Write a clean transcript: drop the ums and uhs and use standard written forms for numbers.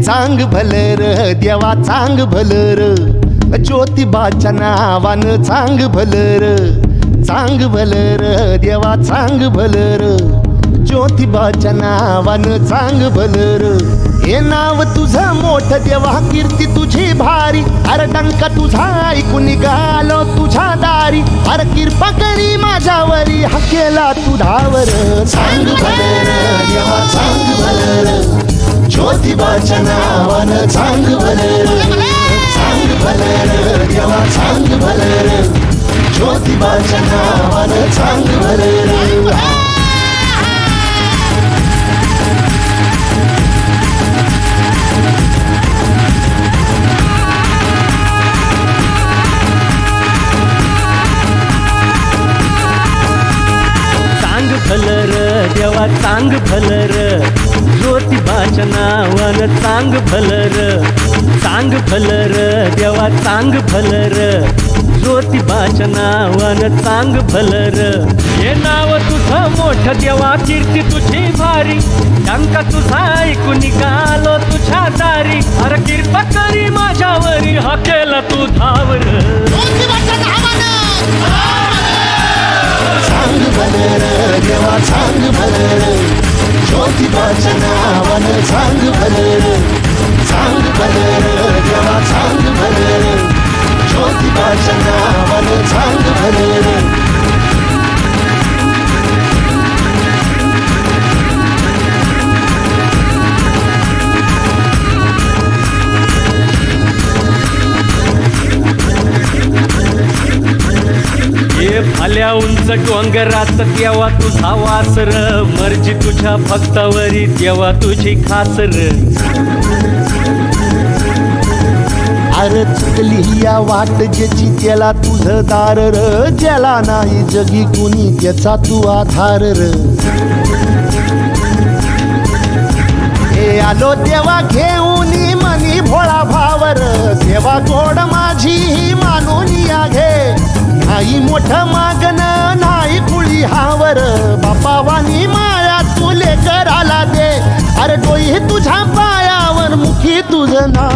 चांग भलर देवा चांग भलर ज्योतिबाच्या नावानं चांग भलर देवा चांग भलर ज्योतिबाच्या नावानं चांग भलर हे नाव तुझं मोठं देवा कीर्ती तुझी भारी अरे डंका तुझा ऐकून निघालो तुझ्या दारी अरे कृपा करी माझ्यावरी हा केला तू धावर चांग भलर देवा चांग भलर ज्योतिबाच्या नावानं चांग भलर देवा चांग भलर ज्योतिबाच्या नावानं चांग भलर भलर देवा चांग भलर ज्योतिबाच्या नावानं चांग भलर देवा चांग भलर ज्योतिबाच्या नावानं चांग भलर हे नाव तुझं मोठं देवा कीर्ती तुझी भारी डंका तुझा ऐकून निघालो तुझ्या दारी अरे कृपा करी माझ्यावरी हा केला तू धावर चांग भलर देवा चांग भलर ज्योतिबाच्या नावानं चांग भलर देवा चांग भलर ज्योतिबाच्या नावानं चांग भलर भाल्या उंच डोंगरात देवा तुझा वासर मर्जी तुझ्या भक्तावरी देवा तुझी खासर अरे चुकली या वाट ज्याची त्याला तुझं दार र ज्याला नाही जगी कुणी त्याचा तू आधार र हे आलो देवा घेऊन मनी भोळा भावर सेवा गोड माझी ही मानून या घे नाही मोठं मागन नाही कुळी हावर बापावानी माया तुले कराला दे अरे डोई तुझ्या पायावर मुखी तुझं ना